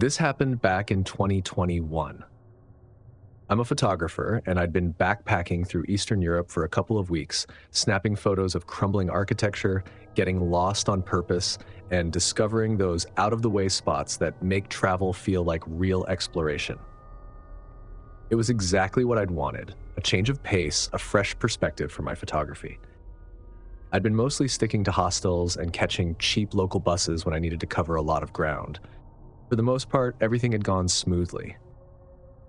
This happened back in 2021. I'm a photographer, and I'd been backpacking through Eastern Europe for a couple of weeks, snapping photos of crumbling architecture, getting lost on purpose, and discovering those out-of-the-way spots that make travel feel like real exploration. It was exactly what I'd wanted, a change of pace, a fresh perspective for my photography. I'd been mostly sticking to hostels and catching cheap local buses when I needed to cover a lot of ground. For the most part, everything had gone smoothly.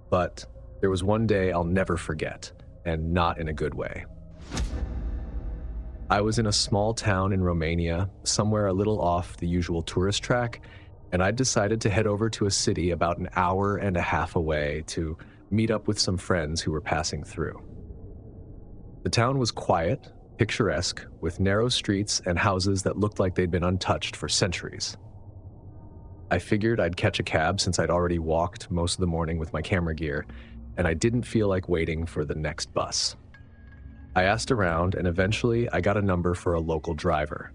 But there was one day I'll never forget, and not in a good way. I was in a small town in Romania, somewhere a little off the usual tourist track, and I'd decided to head over to a city about an hour and a half away to meet up with some friends who were passing through. The town was quiet, picturesque, with narrow streets and houses that looked like they'd been untouched for centuries. I figured I'd catch a cab since I'd already walked most of the morning with my camera gear, and I didn't feel like waiting for the next bus. I asked around, and eventually I got a number for a local driver.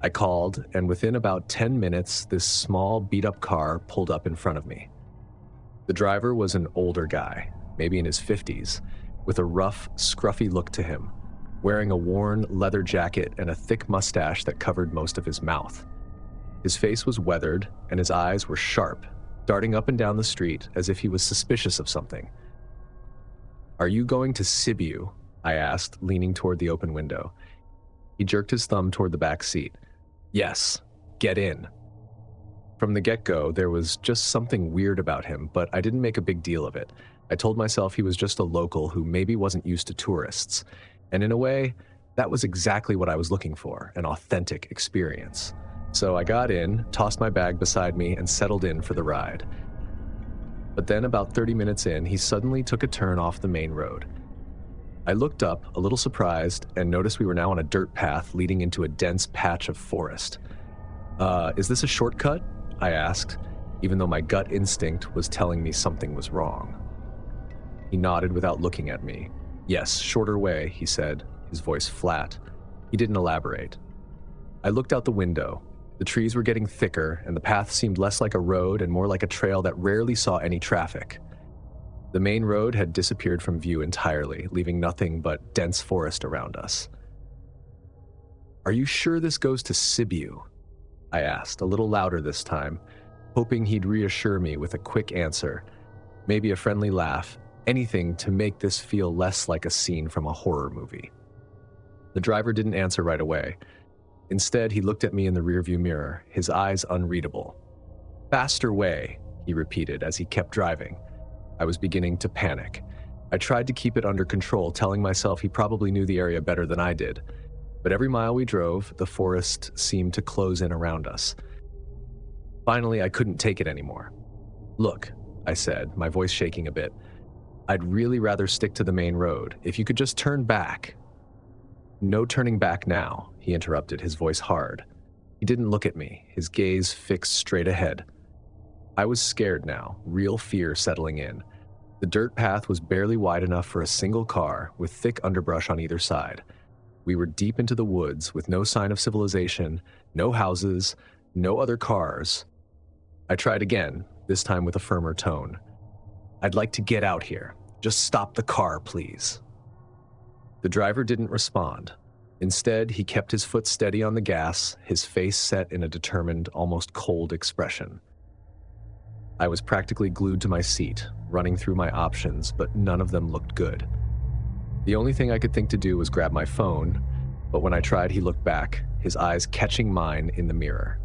I called, and within about 10 minutes, this small, beat-up car pulled up in front of me. The driver was an older guy, maybe in his 50s, with a rough, scruffy look to him, wearing a worn leather jacket and a thick mustache that covered most of his mouth. His face was weathered, and his eyes were sharp, darting up and down the street as if he was suspicious of something. "Are you going to Sibiu?" I asked, leaning toward the open window. He jerked his thumb toward the back seat. "Yes, get in." From the get-go, there was just something weird about him, but I didn't make a big deal of it. I told myself he was just a local who maybe wasn't used to tourists. And in a way, that was exactly what I was looking for, an authentic experience. So I got in, tossed my bag beside me, and settled in for the ride. But then about 30 minutes in, he suddenly took a turn off the main road. I looked up, a little surprised, and noticed we were now on a dirt path leading into a dense patch of forest. Is this a shortcut?" I asked, even though my gut instinct was telling me something was wrong. He nodded without looking at me. "Yes, shorter way," he said, his voice flat. He didn't elaborate. I looked out the window. The trees were getting thicker, and the path seemed less like a road and more like a trail that rarely saw any traffic. The main road had disappeared from view entirely, leaving nothing but dense forest around us. "Are you sure this goes to Sibiu?" I asked, a little louder this time, hoping he'd reassure me with a quick answer, maybe a friendly laugh, anything to make this feel less like a scene from a horror movie. The driver didn't answer right away. Instead, he looked at me in the rearview mirror, his eyes unreadable. "Faster way," he repeated as he kept driving. I was beginning to panic. I tried to keep it under control, telling myself he probably knew the area better than I did. But every mile we drove, the forest seemed to close in around us. Finally, I couldn't take it anymore. "Look," I said, my voice shaking a bit, "I'd really rather stick to the main road. If you could just turn back." "No turning back now," he interrupted, his voice hard. He didn't look at me, his gaze fixed straight ahead. I was scared now, real fear settling in. The dirt path was barely wide enough for a single car, with thick underbrush on either side. We were deep into the woods, with no sign of civilization, no houses, no other cars. I tried again, this time with a firmer tone. "I'd like to get out here. Just stop the car, please." The driver didn't respond. Instead, he kept his foot steady on the gas, his face set in a determined, almost cold expression. I was practically glued to my seat, running through my options, but none of them looked good. The only thing I could think to do was grab my phone, but when I tried, he looked back, his eyes catching mine in the mirror.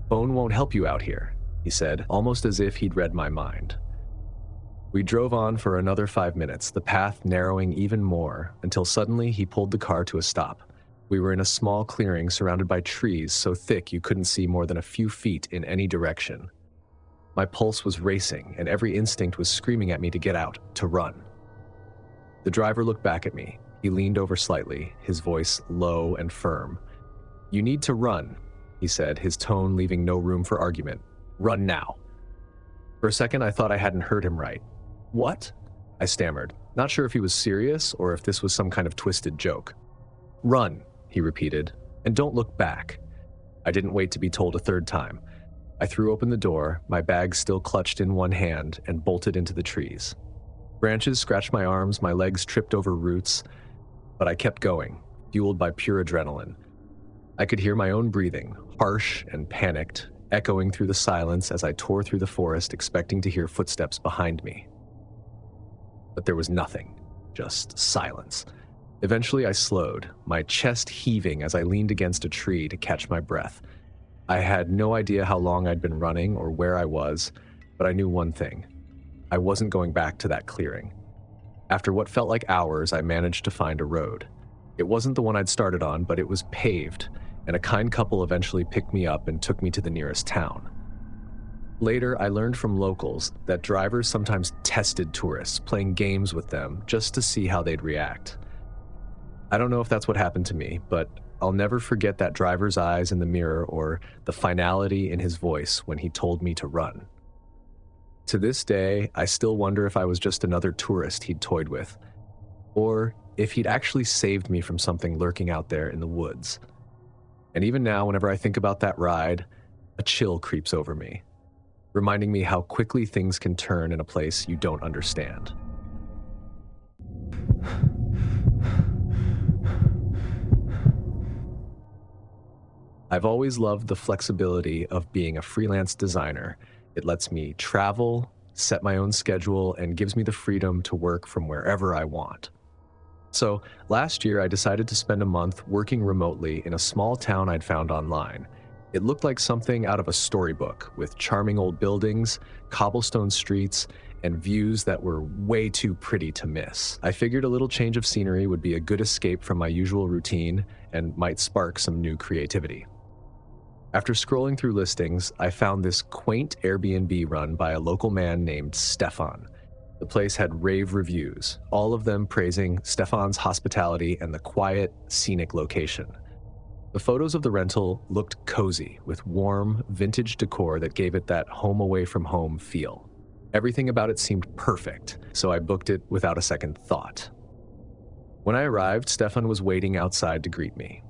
"Phone won't help you out here," he said, almost as if he'd read my mind. We drove on for another 5 minutes, the path narrowing even more, until suddenly he pulled the car to a stop. We were in a small clearing surrounded by trees so thick you couldn't see more than a few feet in any direction. My pulse was racing, and every instinct was screaming at me to get out, to run. The driver looked back at me. He leaned over slightly, his voice low and firm. "You need to run," he said, his tone leaving no room for argument. "Run now." For a second, I thought I hadn't heard him right. "What?" I stammered, not sure if he was serious or if this was some kind of twisted joke. "Run," he repeated, "and don't look back." I didn't wait to be told a third time. I threw open the door, my bag still clutched in one hand, and bolted into the trees. Branches scratched my arms, my legs tripped over roots, but I kept going, fueled by pure adrenaline. I could hear my own breathing, harsh and panicked, echoing through the silence as I tore through the forest, expecting to hear footsteps behind me. But there was nothing, just silence. Eventually I slowed, my chest heaving as I leaned against a tree to catch my breath. I had no idea how long I'd been running or where I was, but I knew one thing. I wasn't going back to that clearing. After what felt like hours, I managed to find a road. It wasn't the one I'd started on, but it was paved, and a kind couple eventually picked me up and took me to the nearest town. Later, I learned from locals that drivers sometimes tested tourists, playing games with them just to see how they'd react. I don't know if that's what happened to me, but I'll never forget that driver's eyes in the mirror or the finality in his voice when he told me to run. To this day, I still wonder if I was just another tourist he'd toyed with, or if he'd actually saved me from something lurking out there in the woods. And even now, whenever I think about that ride, a chill creeps over me, reminding me how quickly things can turn in a place you don't understand. I've always loved the flexibility of being a freelance designer. It lets me travel, set my own schedule, and gives me the freedom to work from wherever I want. So last year, I decided to spend a month working remotely in a small town I'd found online. It looked like something out of a storybook, with charming old buildings, cobblestone streets, and views that were way too pretty to miss. I figured a little change of scenery would be a good escape from my usual routine and might spark some new creativity. After scrolling through listings, I found this quaint Airbnb run by a local man named Stefan. The place had rave reviews, all of them praising Stefan's hospitality and the quiet, scenic location. The photos of the rental looked cozy, with warm, vintage decor that gave it that home away from home feel. Everything about it seemed perfect, so I booked it without a second thought. When I arrived, Stefan was waiting outside to greet me.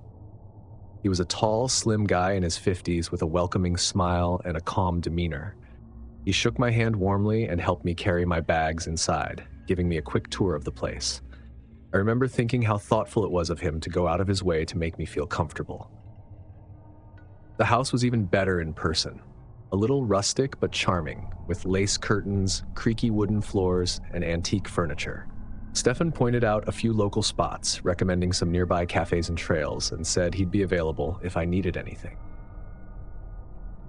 He was a tall, slim guy in his 50s with a welcoming smile and a calm demeanor. He shook my hand warmly and helped me carry my bags inside, giving me a quick tour of the place. I remember thinking how thoughtful it was of him to go out of his way to make me feel comfortable. The house was even better in person. A little rustic but charming, with lace curtains, creaky wooden floors, and antique furniture. Stefan pointed out a few local spots, recommending some nearby cafes and trails, and said he'd be available if I needed anything.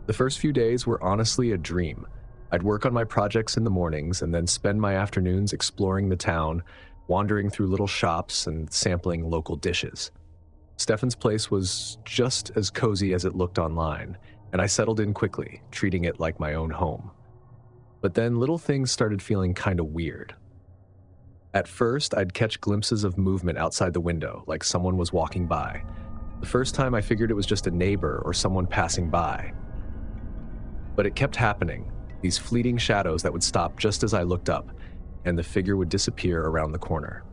The first few days were honestly a dream. I'd work on my projects in the mornings and then spend my afternoons exploring the town, wandering through little shops and sampling local dishes. Stefan's place was just as cozy as it looked online, and I settled in quickly, treating it like my own home. But then little things started feeling kind of weird. At first, I'd catch glimpses of movement outside the window, like someone was walking by. The first time I figured it was just a neighbor or someone passing by. But it kept happening, these fleeting shadows that would stop just as I looked up, and the figure would disappear around the corner.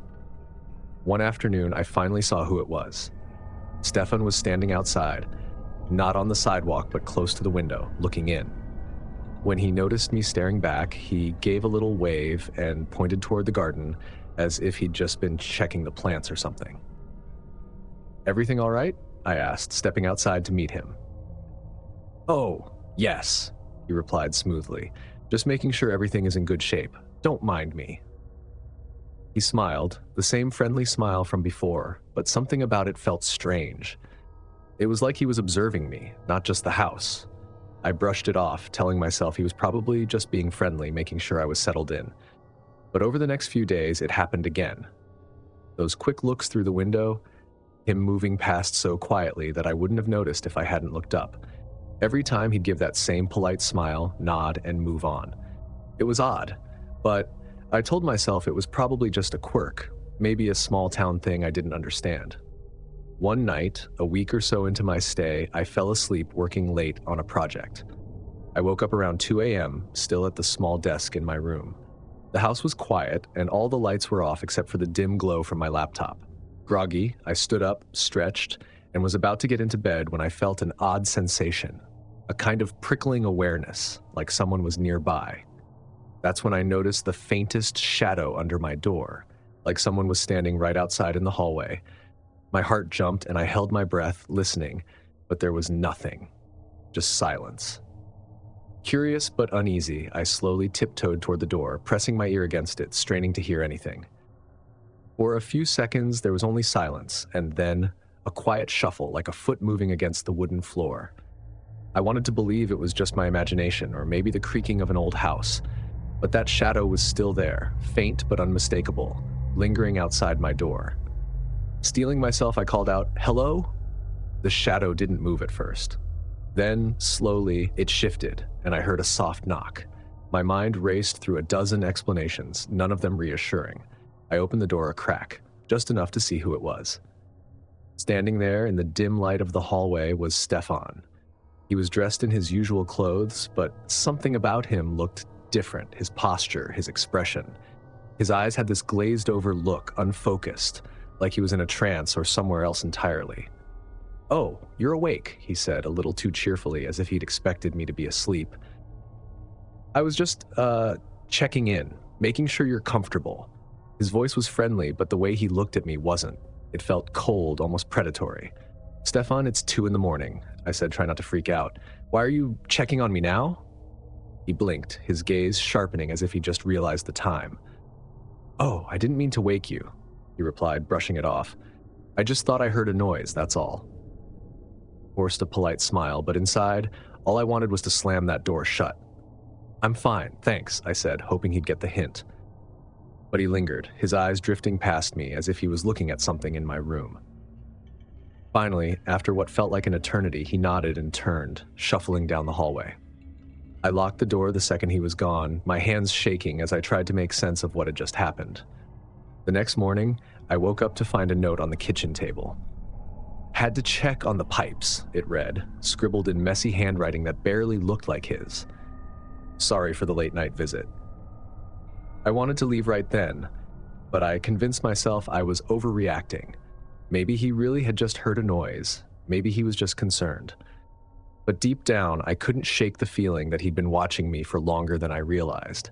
One afternoon, I finally saw who it was. Stefan was standing outside, not on the sidewalk but close to the window, looking in. When he noticed me staring back, he gave a little wave and pointed toward the garden as if he'd just been checking the plants or something. "Everything all right?" I asked, stepping outside to meet him. "Oh, yes," he replied smoothly, "just making sure everything is in good shape. Don't mind me." He smiled, the same friendly smile from before, but something about it felt strange. It was like he was observing me, not just the house. I brushed it off, telling myself he was probably just being friendly, making sure I was settled in. But over the next few days, it happened again. Those quick looks through the window, him moving past so quietly that I wouldn't have noticed if I hadn't looked up. Every time he'd give that same polite smile, nod, and move on. It was odd, but I told myself it was probably just a quirk, maybe a small town thing I didn't understand. One night, a week or so into my stay, I fell asleep working late on a project. I woke up around 2 a.m., still at the small desk in my room. The house was quiet, and all the lights were off except for the dim glow from my laptop. Groggy, I stood up, stretched, and was about to get into bed when I felt an odd sensation. a kind of prickling awareness, like someone was nearby. That's when I noticed the faintest shadow under my door, like someone was standing right outside in the hallway. My heart jumped and I held my breath, listening, but there was nothing, just silence. Curious but uneasy, I slowly tiptoed toward the door, pressing my ear against it, straining to hear anything. For a few seconds, there was only silence, and then a quiet shuffle, like a foot moving against the wooden floor. I wanted to believe it was just my imagination, or maybe the creaking of an old house, but that shadow was still there, faint but unmistakable, lingering outside my door. Steeling myself, I called out, "Hello?" The shadow didn't move at first. Then, slowly, it shifted, and I heard a soft knock. My mind raced through a dozen explanations, none of them reassuring. I opened the door a crack, just enough to see who it was. Standing there in the dim light of the hallway was Stefan. He was dressed in his usual clothes, but something about him looked different, his posture, his expression. His eyes had this glazed-over look, unfocused, like he was in a trance or somewhere else entirely. "Oh, you're awake," he said, a little too cheerfully, as if he'd expected me to be asleep. "I was just, checking in, making sure you're comfortable." His voice was friendly, but the way he looked at me wasn't. It felt cold, almost predatory. "Stefan, it's 2 a.m, I said, trying not to freak out. "Why are you checking on me now?" He blinked, his gaze sharpening as if he just realized the time. "Oh, I didn't mean to wake you," he replied, brushing it off. "I just thought I heard a noise, that's all." Forced a polite smile, but inside, all I wanted was to slam that door shut. "I'm fine, thanks," I said, hoping he'd get the hint. But he lingered, his eyes drifting past me as if he was looking at something in my room. Finally, after what felt like an eternity, he nodded and turned, shuffling down the hallway. I locked the door the second he was gone, my hands shaking as I tried to make sense of what had just happened. The next morning, I woke up to find a note on the kitchen table. "Had to check on the pipes," it read, scribbled in messy handwriting that barely looked like his. "Sorry for the late-night visit." I wanted to leave right then, but I convinced myself I was overreacting. Maybe he really had just heard a noise. Maybe he was just concerned. But deep down, I couldn't shake the feeling that he'd been watching me for longer than I realized.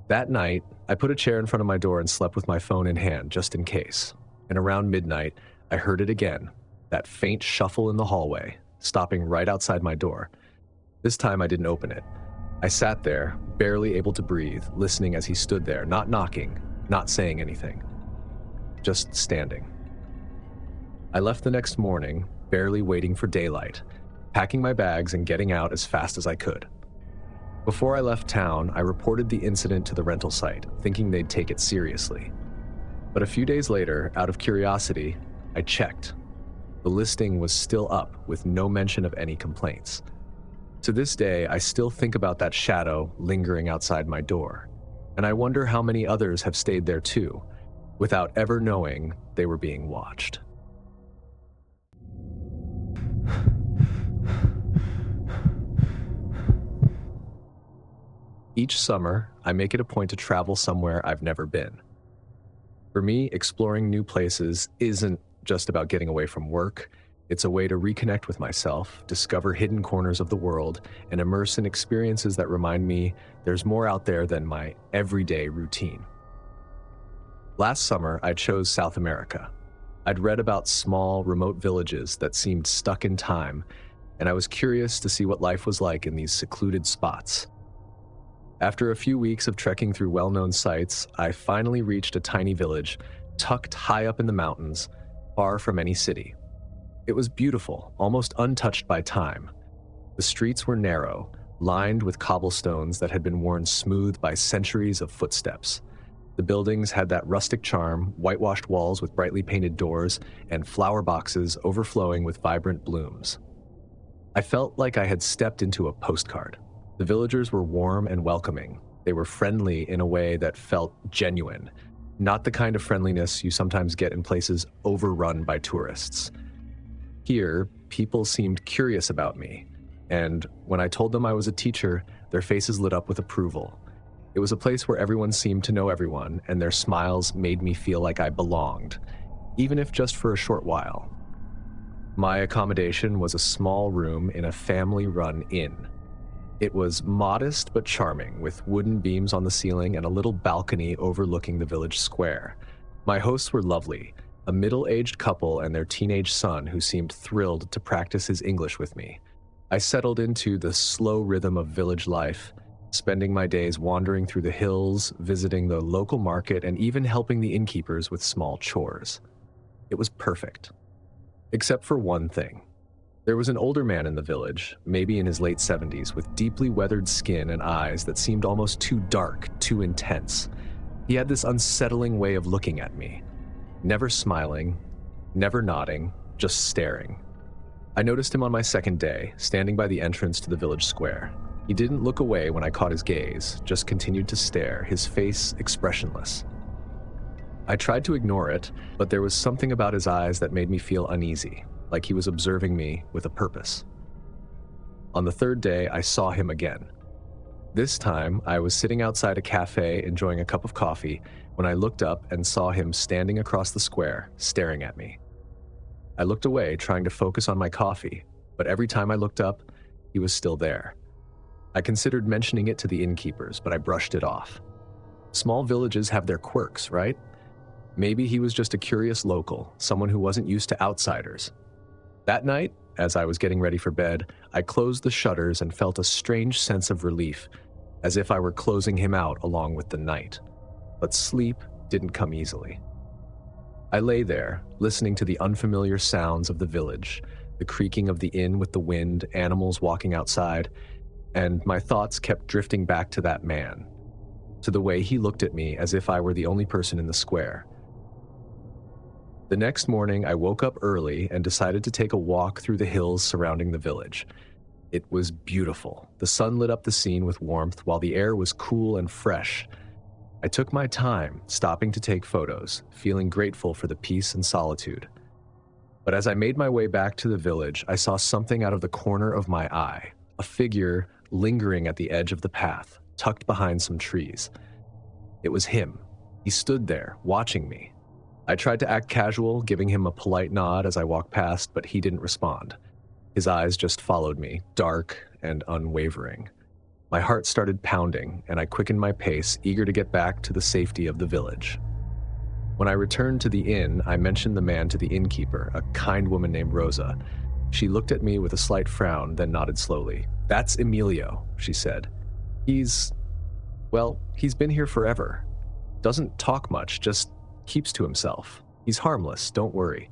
That night, I put a chair in front of my door and slept with my phone in hand, just in case. And around midnight, I heard it again, that faint shuffle in the hallway, stopping right outside my door. This time I didn't open it. I sat there, barely able to breathe, listening as he stood there, not knocking, not saying anything, just standing. I left the next morning, barely waiting for daylight, packing my bags and getting out as fast as I could. Before I left town, I reported the incident to the rental site, thinking they'd take it seriously. But a few days later, out of curiosity, I checked. The listing was still up, with no mention of any complaints. To this day, I still think about that shadow lingering outside my door, and I wonder how many others have stayed there too, without ever knowing they were being watched. Each summer, I make it a point to travel somewhere I've never been. For me, exploring new places isn't just about getting away from work. It's a way to reconnect with myself, discover hidden corners of the world, and immerse in experiences that remind me there's more out there than my everyday routine. Last summer, I chose South America. I'd read about small, remote villages that seemed stuck in time, and I was curious to see what life was like in these secluded spots. After a few weeks of trekking through well-known sites, I finally reached a tiny village tucked high up in the mountains, far from any city. It was beautiful, almost untouched by time. The streets were narrow, lined with cobblestones that had been worn smooth by centuries of footsteps. The buildings had that rustic charm, whitewashed walls with brightly painted doors, and flower boxes overflowing with vibrant blooms. I felt like I had stepped into a postcard. The villagers were warm and welcoming. They were friendly in a way that felt genuine, not the kind of friendliness you sometimes get in places overrun by tourists. Here, people seemed curious about me, and when I told them I was a teacher, their faces lit up with approval. It was a place where everyone seemed to know everyone, and their smiles made me feel like I belonged, even if just for a short while. My accommodation was a small room in a family-run inn. It was modest but charming, with wooden beams on the ceiling and a little balcony overlooking the village square. My hosts were lovely, a middle-aged couple and their teenage son who seemed thrilled to practice his English with me. I settled into the slow rhythm of village life, spending my days wandering through the hills, visiting the local market, and even helping the innkeepers with small chores. It was perfect. Except for one thing. There was an older man in the village, maybe in his late 70s, with deeply weathered skin and eyes that seemed almost too dark, too intense. He had this unsettling way of looking at me. Never smiling, never nodding, just staring. I noticed him on my second day, standing by the entrance to the village square. He didn't look away when I caught his gaze, just continued to stare, his face expressionless. I tried to ignore it, but there was something about his eyes that made me feel uneasy, like he was observing me with a purpose. On the third day, I saw him again. This time, I was sitting outside a cafe enjoying a cup of coffee when I looked up and saw him standing across the square, staring at me. I looked away, trying to focus on my coffee, but every time I looked up, he was still there. I considered mentioning it to the innkeepers, but I brushed it off. Small villages have their quirks, right? Maybe he was just a curious local, someone who wasn't used to outsiders. That night, as I was getting ready for bed, I closed the shutters and felt a strange sense of relief, as if I were closing him out along with the night. But sleep didn't come easily. I lay there, listening to the unfamiliar sounds of the village, the creaking of the inn with the wind, animals walking outside, and my thoughts kept drifting back to that man, to the way he looked at me as if I were the only person in the square. The next morning, I woke up early and decided to take a walk through the hills surrounding the village. It was beautiful. The sun lit up the scene with warmth while the air was cool and fresh. I took my time, stopping to take photos, feeling grateful for the peace and solitude. But as I made my way back to the village, I saw something out of the corner of my eye, a figure lingering at the edge of the path, tucked behind some trees. It was him. He stood there, watching me. I tried to act casual, giving him a polite nod as I walked past, but he didn't respond. His eyes just followed me, dark and unwavering. My heart started pounding, and I quickened my pace, eager to get back to the safety of the village. When I returned to the inn, I mentioned the man to the innkeeper, a kind woman named Rosa. She looked at me with a slight frown, then nodded slowly. "That's Emilio," she said. He's been here forever. Doesn't talk much, just keeps to himself. He's harmless, don't worry."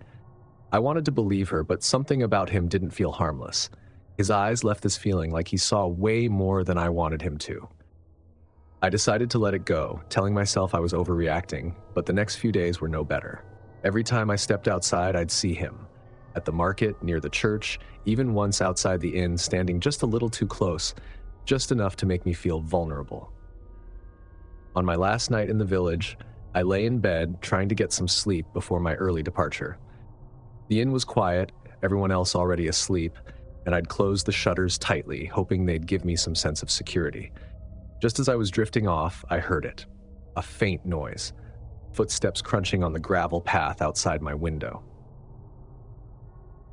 I wanted to believe her, but something about him didn't feel harmless. His eyes left this feeling like he saw way more than I wanted him to. I decided to let it go, telling myself I was overreacting, but the next few days were no better. Every time I stepped outside, I'd see him. At the market, near the church, even once outside the inn, standing just a little too close, just enough to make me feel vulnerable. On my last night in the village, I lay in bed, trying to get some sleep before my early departure. The inn was quiet, everyone else already asleep, and I'd closed the shutters tightly, hoping they'd give me some sense of security. Just as I was drifting off, I heard it. A faint noise. Footsteps crunching on the gravel path outside my window.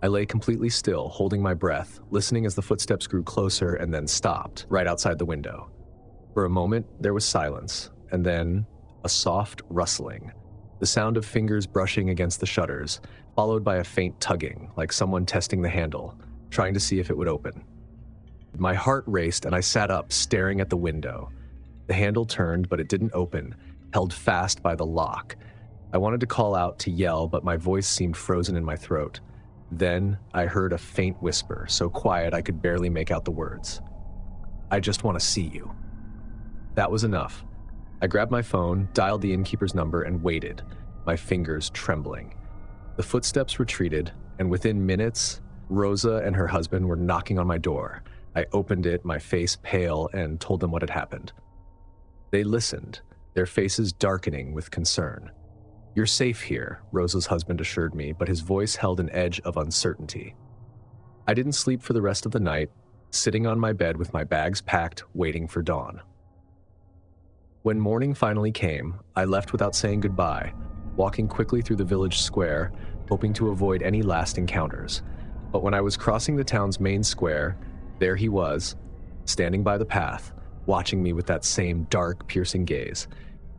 I lay completely still, holding my breath, listening as the footsteps grew closer and then stopped, right outside the window. For a moment, there was silence, and then a soft rustling, the sound of fingers brushing against the shutters, followed by a faint tugging, like someone testing the handle, trying to see if it would open. My heart raced and I sat up, staring at the window. The handle turned, but it didn't open, held fast by the lock. I wanted to call out, to yell, but my voice seemed frozen in my throat. Then I heard a faint whisper, so quiet I could barely make out the words. "I just want to see you." That was enough. I grabbed my phone, dialed the innkeeper's number, and waited, my fingers trembling. The footsteps retreated, and within minutes, Rosa and her husband were knocking on my door. I opened it, my face pale, and told them what had happened. They listened, their faces darkening with concern. "You're safe here," Rosa's husband assured me, but his voice held an edge of uncertainty. I didn't sleep for the rest of the night, sitting on my bed with my bags packed, waiting for dawn. When morning finally came, I left without saying goodbye, walking quickly through the village square, hoping to avoid any last encounters. But when I was crossing the town's main square, there he was, standing by the path, watching me with that same dark, piercing gaze.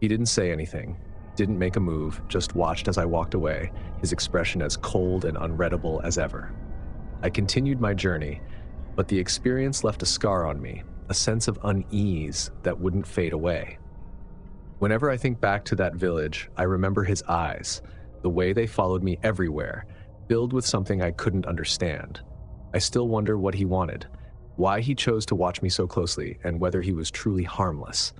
He didn't say anything, didn't make a move, just watched as I walked away, his expression as cold and unreadable as ever. I continued my journey, but the experience left a scar on me, a sense of unease that wouldn't fade away. Whenever I think back to that village, I remember his eyes, the way they followed me everywhere, filled with something I couldn't understand. I still wonder what he wanted, why he chose to watch me so closely, and whether he was truly harmless.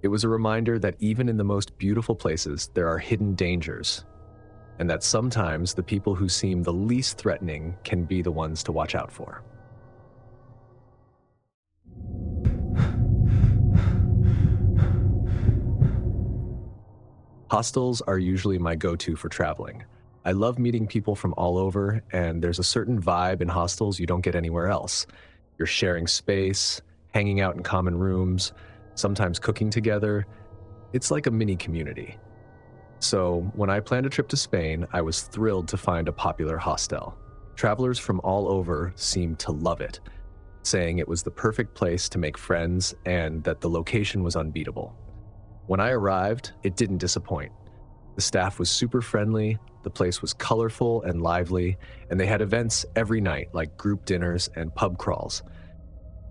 It was a reminder that even in the most beautiful places, there are hidden dangers, and that sometimes the people who seem the least threatening can be the ones to watch out for. Hostels are usually my go-to for traveling. I love meeting people from all over, and there's a certain vibe in hostels you don't get anywhere else. You're sharing space, hanging out in common rooms, sometimes cooking together. It's like a mini community. So when I planned a trip to Spain, I was thrilled to find a popular hostel. Travelers from all over seemed to love it, saying it was the perfect place to make friends and that the location was unbeatable. When I arrived, it didn't disappoint. The staff was super friendly, the place was colorful and lively, and they had events every night like group dinners and pub crawls.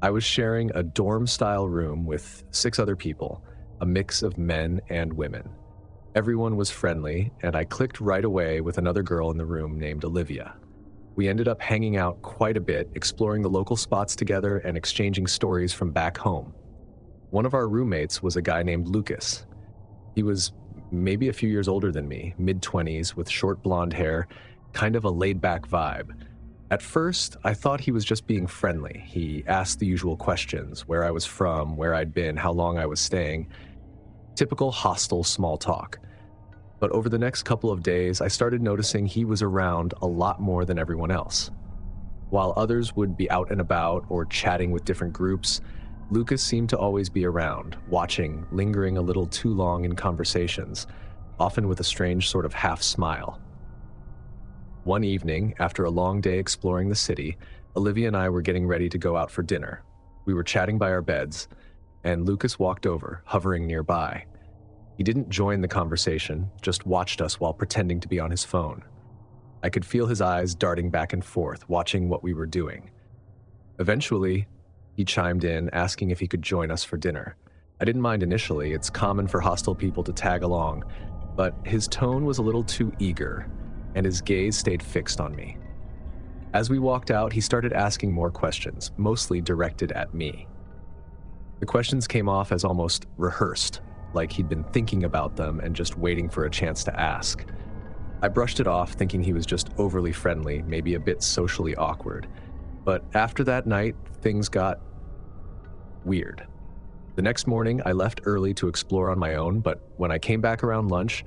I was sharing a dorm-style room with 6 other people, a mix of men and women. Everyone was friendly, and I clicked right away with another girl in the room named Olivia. We ended up hanging out quite a bit, exploring the local spots together and exchanging stories from back home. One of our roommates was a guy named Lucas. He was maybe a few years older than me, mid-20s, with short blonde hair, kind of a laid-back vibe. At first, I thought he was just being friendly. He asked the usual questions, where I was from, where I'd been, how long I was staying. Typical hostel small talk. But over the next couple of days, I started noticing he was around a lot more than everyone else. While others would be out and about or chatting with different groups, Lucas seemed to always be around, watching, lingering a little too long in conversations, often with a strange sort of half smile. One evening, after a long day exploring the city, Olivia and I were getting ready to go out for dinner. We were chatting by our beds, and Lucas walked over, hovering nearby. He didn't join the conversation, just watched us while pretending to be on his phone. I could feel his eyes darting back and forth, watching what we were doing. Eventually, he chimed in, asking if he could join us for dinner. I didn't mind initially, it's common for hostel people to tag along, but his tone was a little too eager, and his gaze stayed fixed on me. As we walked out, he started asking more questions, mostly directed at me. The questions came off as almost rehearsed, like he'd been thinking about them and just waiting for a chance to ask. I brushed it off, thinking he was just overly friendly, maybe a bit socially awkward. But after that night, things got weird. The next morning, I left early to explore on my own, but when I came back around lunch,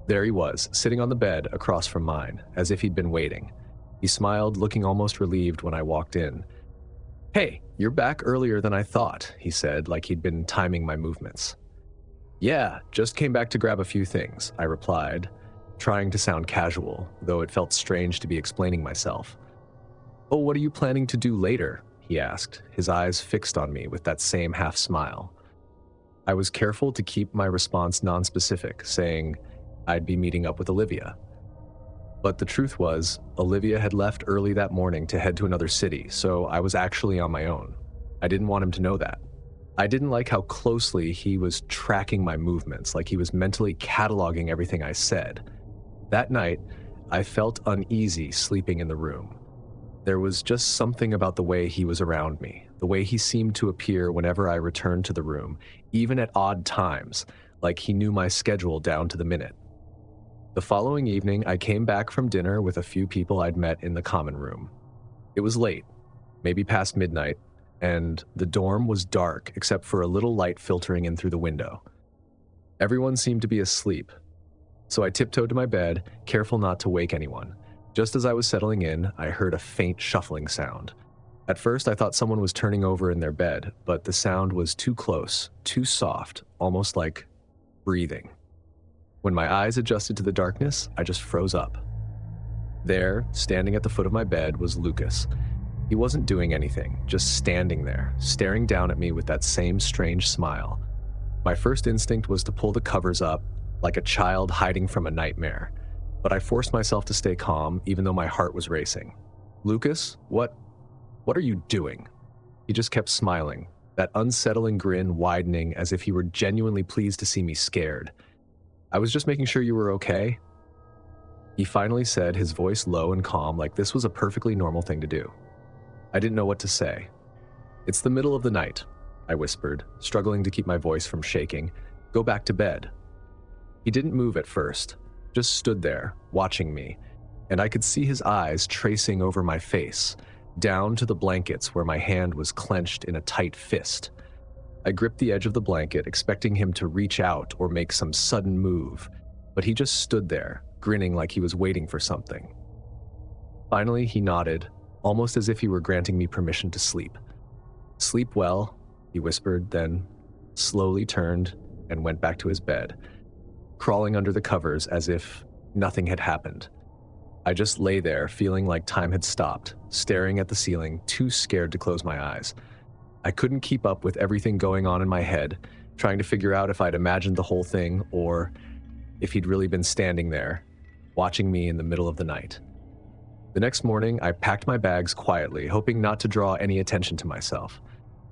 there he was, sitting on the bed across from mine, as if he'd been waiting. He smiled, looking almost relieved when I walked in. "Hey, you're back earlier than I thought," he said, like he'd been timing my movements. "Yeah, just came back to grab a few things," I replied, trying to sound casual, though it felt strange to be explaining myself. "Oh, what are you planning to do later?" he asked, his eyes fixed on me with that same half smile. I was careful to keep my response non-specific, saying I'd be meeting up with Olivia. But the truth was, Olivia had left early that morning to head to another city, so I was actually on my own. I didn't want him to know that. I didn't like how closely he was tracking my movements, like he was mentally cataloging everything I said. That night, I felt uneasy sleeping in the room. There was just something about the way he was around me, the way he seemed to appear whenever I returned to the room, even at odd times, like he knew my schedule down to the minute. The following evening, I came back from dinner with a few people I'd met in the common room. It was late, maybe past midnight, and the dorm was dark except for a little light filtering in through the window. Everyone seemed to be asleep, so I tiptoed to my bed, careful not to wake anyone. Just as I was settling in, I heard a faint shuffling sound. At first, I thought someone was turning over in their bed, but the sound was too close, too soft, almost like breathing. When my eyes adjusted to the darkness, I just froze up. There, standing at the foot of my bed, was Lucas. He wasn't doing anything, just standing there, staring down at me with that same strange smile. My first instinct was to pull the covers up, like a child hiding from a nightmare. But I forced myself to stay calm, even though my heart was racing. Lucas, what are you doing? He just kept smiling, that unsettling grin widening as if he were genuinely pleased to see me scared. I was just making sure you were okay. He finally said, his voice low and calm, like this was a perfectly normal thing to do. I didn't know what to say. It's the middle of the night, I whispered, struggling to keep my voice from shaking. Go back to bed. He didn't move at first, just stood there, watching me, and I could see his eyes tracing over my face, down to the blankets where my hand was clenched in a tight fist. I gripped the edge of the blanket, expecting him to reach out or make some sudden move, but he just stood there, grinning like he was waiting for something. Finally, he nodded, almost as if he were granting me permission to sleep. Sleep well, he whispered, then slowly turned and went back to his bed, crawling under the covers as if nothing had happened. I just lay there, feeling like time had stopped, staring at the ceiling, too scared to close my eyes. I couldn't keep up with everything going on in my head, trying to figure out if I'd imagined the whole thing or if he'd really been standing there, watching me in the middle of the night. The next morning, I packed my bags quietly, hoping not to draw any attention to myself.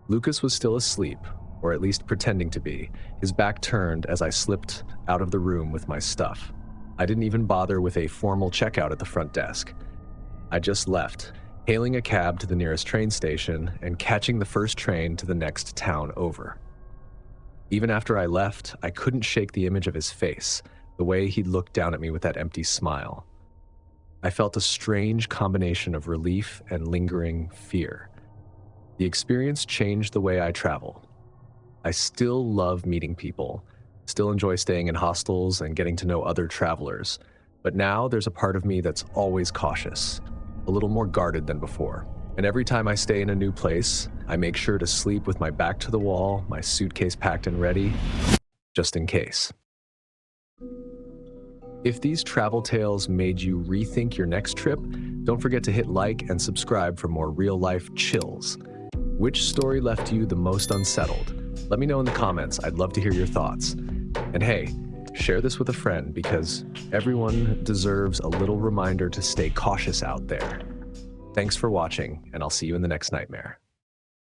Lucas was still asleep, or at least pretending to be, his back turned as I slipped out of the room with my stuff. I didn't even bother with a formal checkout at the front desk. I just left, hailing a cab to the nearest train station and catching the first train to the next town over. Even after I left, I couldn't shake the image of his face, the way he'd looked down at me with that empty smile. I felt a strange combination of relief and lingering fear. The experience changed the way I travel. I still love meeting people, still enjoy staying in hostels and getting to know other travelers, but now there's a part of me that's always cautious, a little more guarded than before. And every time I stay in a new place, I make sure to sleep with my back to the wall, my suitcase packed and ready, just in case. If these travel tales made you rethink your next trip, don't forget to hit like and subscribe for more real-life chills. Which story left you the most unsettled? Let me know in the comments. I'd love to hear your thoughts. And hey, share this with a friend because everyone deserves a little reminder to stay cautious out there. Thanks for watching, and I'll see you in the next nightmare.